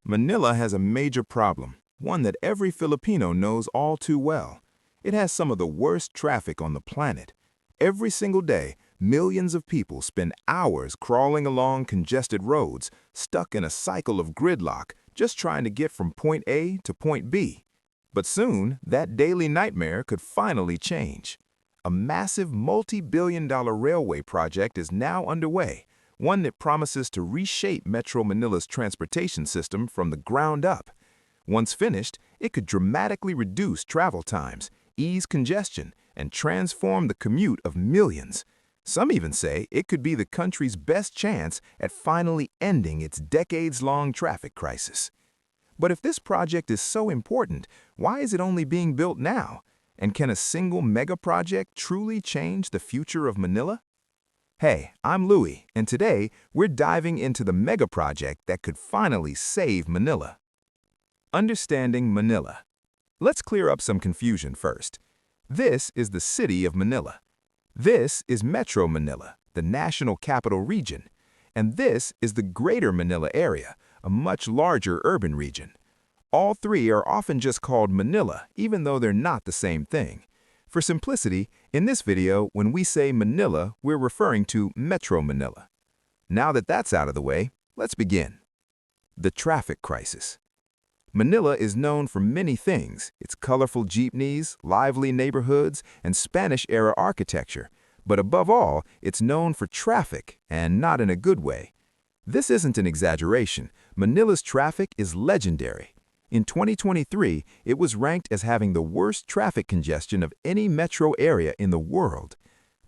Manila has a major problem, one that every Filipino knows all too well. It has some of the worst traffic on the planet. Every single day, millions of people spend hours crawling along congested roads, stuck in a cycle of gridlock, just trying to get from point A to point B. But soon, that daily nightmare could finally change. A massive multi-billion-dollar railway project is now underway, one that promises to reshape Metro Manila's transportation system from the ground up. Once finished, it could dramatically reduce travel times, ease congestion, and transform the commute of millions. Some even say it could be the country's best chance at finally ending its decades-long traffic crisis. But if this project is so important, why is it only being built now? And can a single mega-project truly change the future of Manila? Hey, I'm Louie, and today we're diving into the mega-project that could finally save Manila. Understanding Manila. Let's clear up some confusion first. This is the city of Manila. This is Metro Manila, the national capital region. And this is the Greater Manila area, a much larger urban region. All three are often just called Manila, even though they're not the same thing. For simplicity, in this video, when we say Manila, we're referring to Metro Manila. Now that that's out of the way, let's begin. The traffic crisis. Manila is known for many things: its colorful jeepneys, lively neighborhoods, and Spanish-era architecture. But above all, it's known for traffic, and not in a good way. This isn't an exaggeration. Manila's traffic is legendary. In 2023, it was ranked as having the worst traffic congestion of any metro area in the world.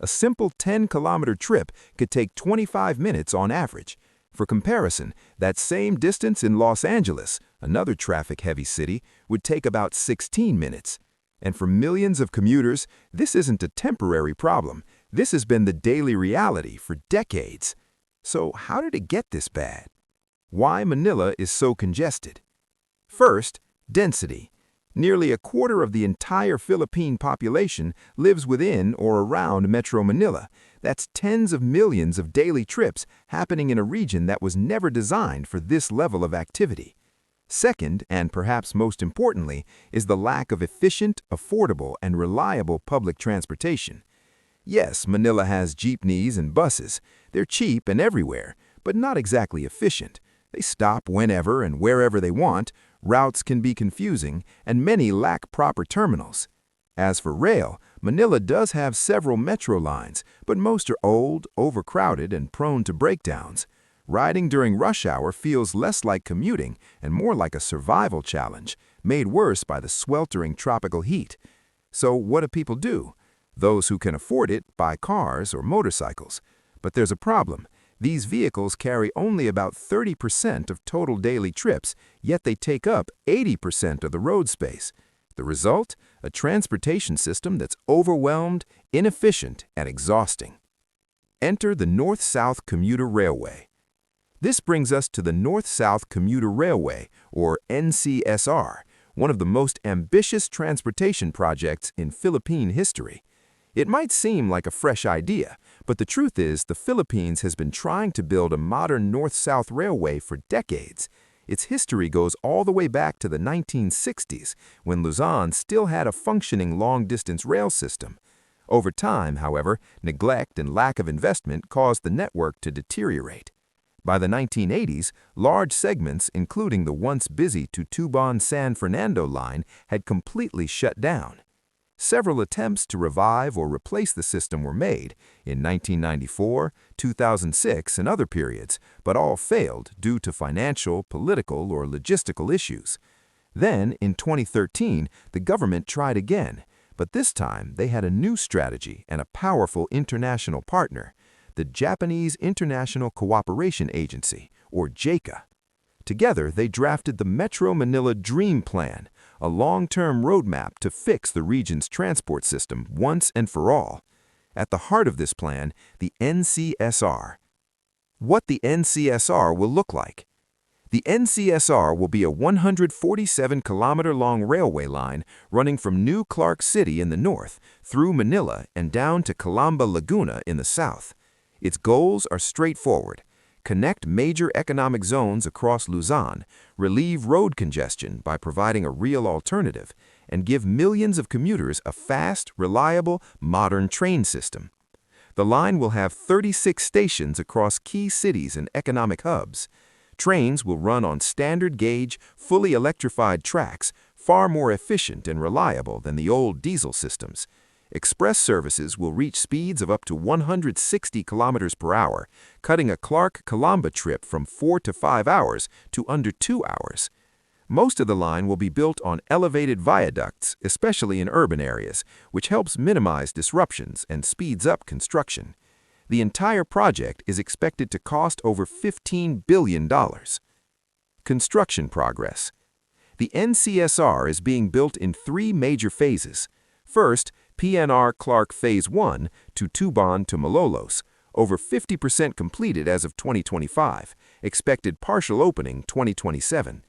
A simple 10-kilometer trip could take 25 minutes on average. For comparison, that same distance in Los Angeles, another traffic-heavy city, would take about 16 minutes. And for millions of commuters, this isn't a temporary problem. This has been the daily reality for decades. So how did it get this bad? Why Manila is so congested? First, density. Nearly a quarter of the entire Philippine population lives within or around Metro Manila. That's tens of millions of daily trips happening in a region that was never designed for this level of activity. Second, and perhaps most importantly, is the lack of efficient, affordable, and reliable public transportation. Yes, Manila has jeepneys and buses. They're cheap and everywhere, but not exactly efficient. They stop whenever and wherever they want, routes can be confusing, and many lack proper terminals. As for rail, Manila does have several metro lines, but most are old, overcrowded, and prone to breakdowns. Riding during rush hour feels less like commuting and more like a survival challenge, made worse by the sweltering tropical heat. So what do people do? Those who can afford it buy cars or motorcycles. But there's a problem. These vehicles carry only about 30% of total daily trips, yet they take up 80% of the road space. The result? A transportation system that's overwhelmed, inefficient, and exhausting. Enter the North-South Commuter Railway. This brings us to the North-South Commuter Railway, or NCSR, one of the most ambitious transportation projects in Philippine history. It might seem like a fresh idea, but the truth is the Philippines has been trying to build a modern north-south railway for decades. Its history goes all the way back to the 1960s, when Luzon still had a functioning long-distance rail system. Over time, however, neglect and lack of investment caused the network to deteriorate. By the 1980s, large segments, including the once busy Tutuban-San Fernando line, had completely shut down. Several attempts to revive or replace the system were made in 1994, 2006, and other periods, but all failed due to financial, political, or logistical issues. Then, in 2013, the government tried again, but this time they had a new strategy and a powerful international partner, the Japanese International Cooperation Agency, or JICA. Together, they drafted the Metro Manila Dream Plan, a long-term roadmap to fix the region's transport system once and for all. At the heart of this plan, the NCSR. What the NCSR will look like. The NCSR will be a 147-kilometer-long railway line running from New Clark City in the north, through Manila, and down to Calamba, Laguna in the south. Its goals are straightforward: connect major economic zones across Luzon, relieve road congestion by providing a real alternative, and give millions of commuters a fast, reliable, modern train system. The line will have 36 stations across key cities and economic hubs. Trains will run on standard-gauge, fully electrified tracks, far more efficient and reliable than the old diesel systems. Express services will reach speeds of up to 160 kilometers per hour, cutting a Calamba trip from 4 to 5 hours to under 2 hours. Most of the line will be built on elevated viaducts, especially in urban areas, which helps minimize disruptions and speeds up construction. The entire project is expected to cost over $15 billion. Construction progress. The NCSR is being built in 3 major phases. First, PNR Clark Phase 1 to Tuban to Malolos, over 50% completed as of 2025, expected partial opening 2027.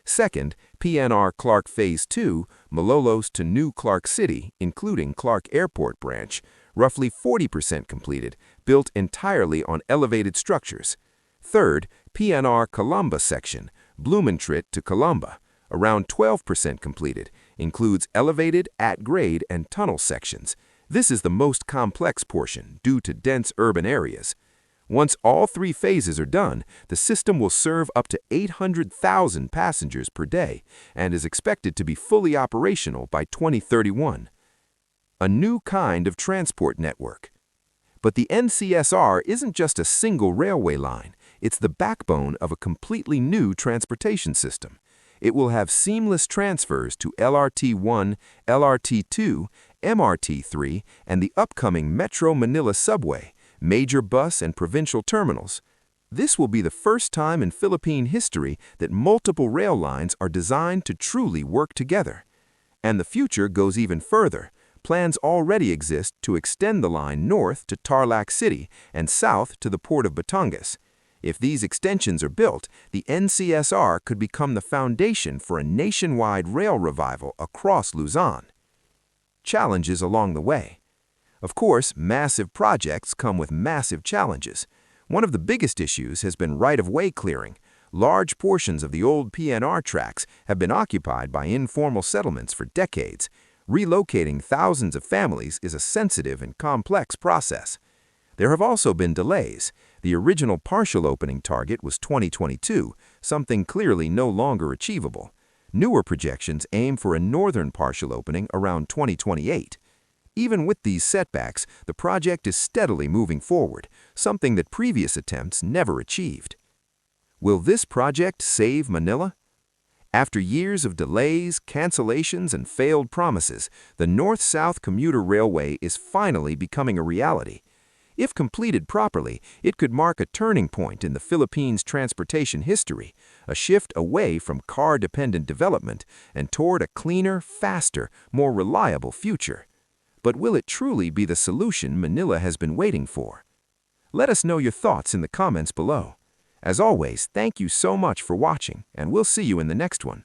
Second, PNR Clark Phase 2, Malolos to New Clark City, including Clark Airport Branch, roughly 40% completed, built entirely on elevated structures. Third, PNR Calamba section, Blumentritt to Calamba, around 12% completed, includes elevated, at-grade, and tunnel sections. This is the most complex portion due to dense urban areas. Once all 3 phases are done, the system will serve up to 800,000 passengers per day and is expected to be fully operational by 2031. A new kind of transport network. But the NCSR isn't just a single railway line, it's the backbone of a completely new transportation system. It will have seamless transfers to LRT-1, LRT-2, MRT-3, and the upcoming Metro Manila subway, major bus and provincial terminals. This will be the first time in Philippine history that multiple rail lines are designed to truly work together. And the future goes even further. Plans already exist to extend the line north to Tarlac City and south to the port of Batangas. If these extensions are built, the NCSR could become the foundation for a nationwide rail revival across Luzon. Challenges along the way. Of course, massive projects come with massive challenges. One of the biggest issues has been right-of-way clearing. Large portions of the old PNR tracks have been occupied by informal settlements for decades. Relocating thousands of families is a sensitive and complex process. There have also been delays. The original partial opening target was 2022, something clearly no longer achievable. Newer projections aim for a northern partial opening around 2028. Even with these setbacks, the project is steadily moving forward, something that previous attempts never achieved. Will this project save Manila? After years of delays, cancellations, and failed promises, the North-South Commuter Railway is finally becoming a reality. If completed properly, it could mark a turning point in the Philippines' transportation history, a shift away from car-dependent development and toward a cleaner, faster, more reliable future. But will it truly be the solution Manila has been waiting for? Let us know your thoughts in the comments below. As always, thank you so much for watching, and we'll see you in the next one.